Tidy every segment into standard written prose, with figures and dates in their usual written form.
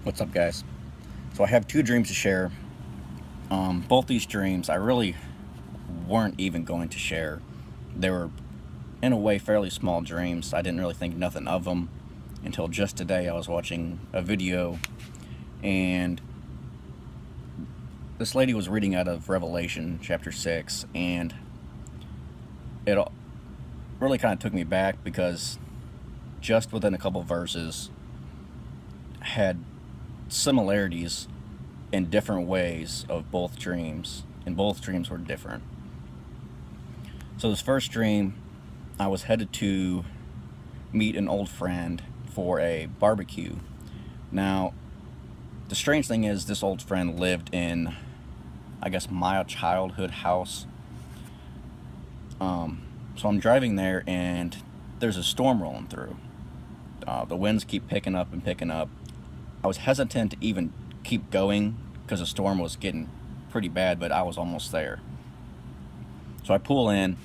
What's up, guys? So I have two dreams to share. Both these dreams I really weren't even going to share. They were, in a way, fairly small dreams. I didn't really think nothing of them until just today. I was watching a video, and this lady was reading out of Revelation chapter 6, and it really kind of took me back because just within a couple verses had similarities in different ways of both dreams, and both dreams were different. So this first dream, I was headed to meet an old friend for a barbecue. Now, the strange thing is, this old friend lived in, I guess, my childhood house. So I'm driving there, and there's a storm rolling through. The winds keep picking up and picking up. I was hesitant to even keep going because the storm was getting pretty bad, but I was almost there. So I pull in,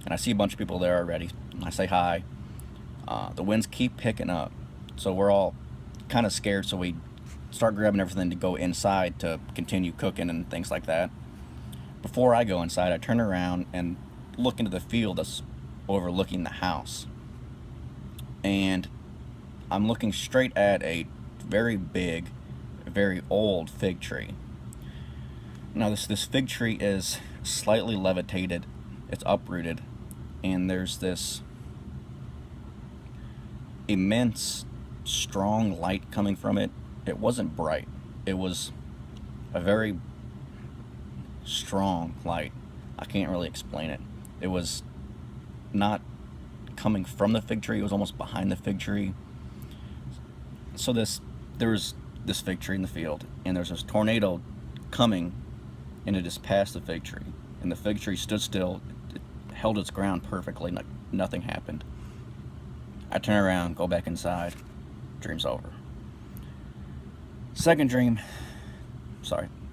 and I see a bunch of people there already. I say hi. The winds keep picking up, so we're all kind of scared, so we start grabbing everything to go inside to continue cooking and things like that. Before I go inside, I turn around and look into the field that's overlooking the house. And I'm looking straight at a very big, very old fig tree. Now this fig tree is slightly levitated, it's uprooted, and there's this immense, strong light coming from it. It wasn't bright. It was a very strong light. I can't really explain it. It was not coming from the fig tree, it was almost behind the fig tree. So there was this fig tree in the field, and there's this tornado coming, and it just passed the fig tree. And the fig tree stood still, it held its ground perfectly, nothing happened. I turn around, go back inside, dream's over. Second dream,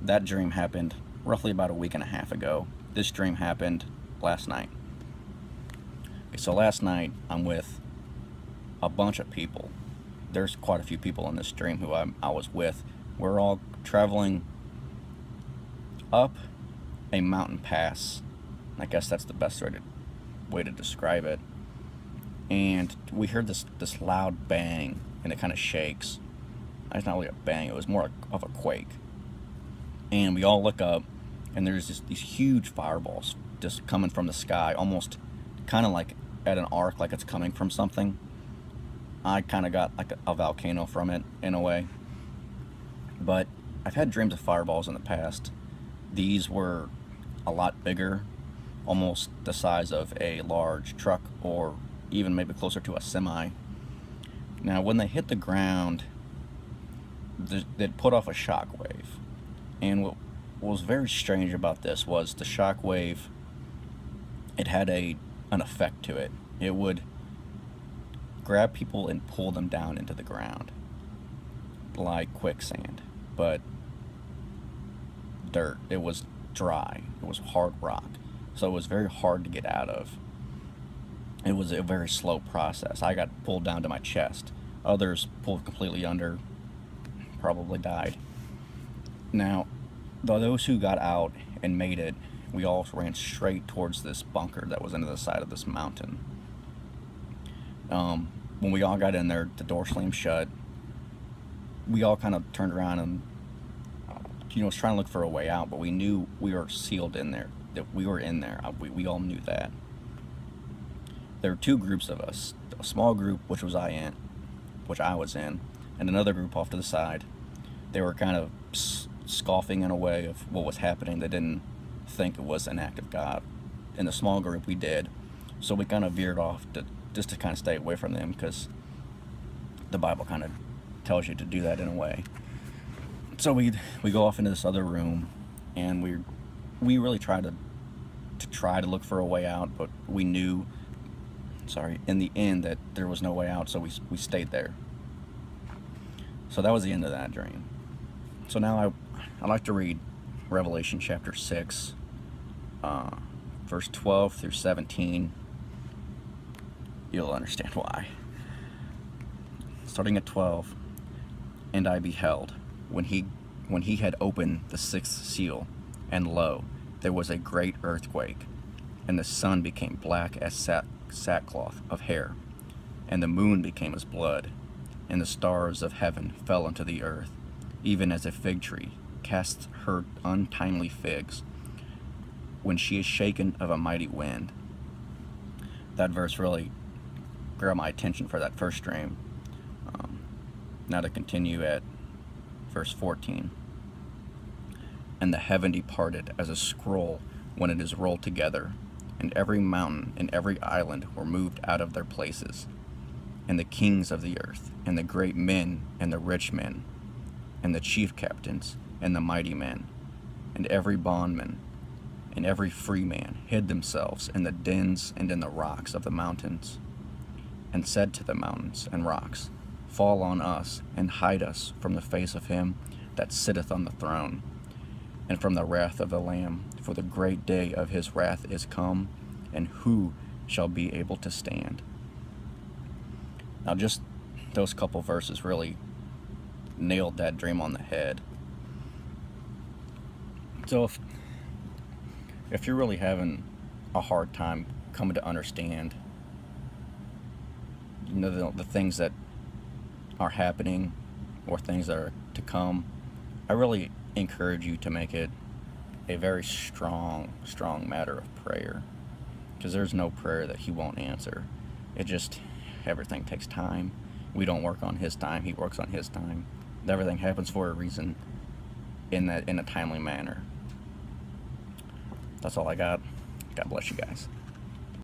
that dream happened roughly about a week and a half ago. This dream happened last night. Okay, so last night I'm with a bunch of people. There's quite a few people in this dream who I was with. We're all traveling up a mountain pass. I guess that's the best way to describe it. And we heard this loud bang, and it kind of shakes. It's not really a bang, it was more of a quake. And we all look up, and there's these huge fireballs just coming from the sky, almost kind of like at an arc, like it's coming from something. I kind of got like a volcano from it, in a way. But I've had dreams of fireballs in the past. These were a lot bigger, almost the size of a large truck, or even maybe closer to a semi. Now, when they hit the ground, they'd put off a shock wave. And what was very strange about this was the shock wave, it had an effect to it. It would grab people and pull them down into the ground like quicksand, but dirt. It was dry, it was hard rock, so it was very hard to get out of. It was a very slow process. I got pulled down to my chest. Others pulled completely under, probably died. Now, those who got out and made it, we all ran straight towards this bunker that was into the side of this mountain. When we all got in there, the door slammed shut. We all kind of turned around and, was trying to look for a way out, but we knew we were sealed in there, that we were in there. We all knew that. There were two groups of us. A small group, which I was in, and another group off to the side. They were kind of scoffing in a way of what was happening. They didn't think it was an act of God. In the small group, we did. So we kind of veered off just to kind of stay away from them, because the Bible kind of tells you to do that in a way. So we go off into this other room, and we really tried to look for a way out, but we knew, in the end, that there was no way out, so we stayed there. So that was the end of that dream. So now I like to read Revelation chapter 6, verse 12 through 17. You'll understand why. Starting at 12. And I beheld, when he had opened the sixth seal, and lo, there was a great earthquake, and the sun became black as sackcloth of hair, and the moon became as blood, and the stars of heaven fell unto the earth, even as a fig tree casts her untimely figs, when she is shaken of a mighty wind. That verse really grabbed my attention for that first dream. Now to continue at verse 14. And the heaven departed as a scroll when it is rolled together, and every mountain and every island were moved out of their places, and the kings of the earth, and the great men, and the rich men, and the chief captains, and the mighty men, and every bondman, and every free man hid themselves in the dens and in the rocks of the mountains, and said to the mountains and rocks, Fall on us, and hide us from the face of him that sitteth on the throne, and from the wrath of the Lamb, for the great day of his wrath is come, and who shall be able to stand? Now just those couple verses really nailed that dream on the head. So if you're really having a hard time coming to understand, the things that are happening or things that are to come, I really encourage you to make it a very strong matter of prayer, because there's no prayer that he won't answer. Everything takes time. We don't work on his time, he works on his time. Everything happens for a reason, in a timely manner. That's all I got. God bless you guys.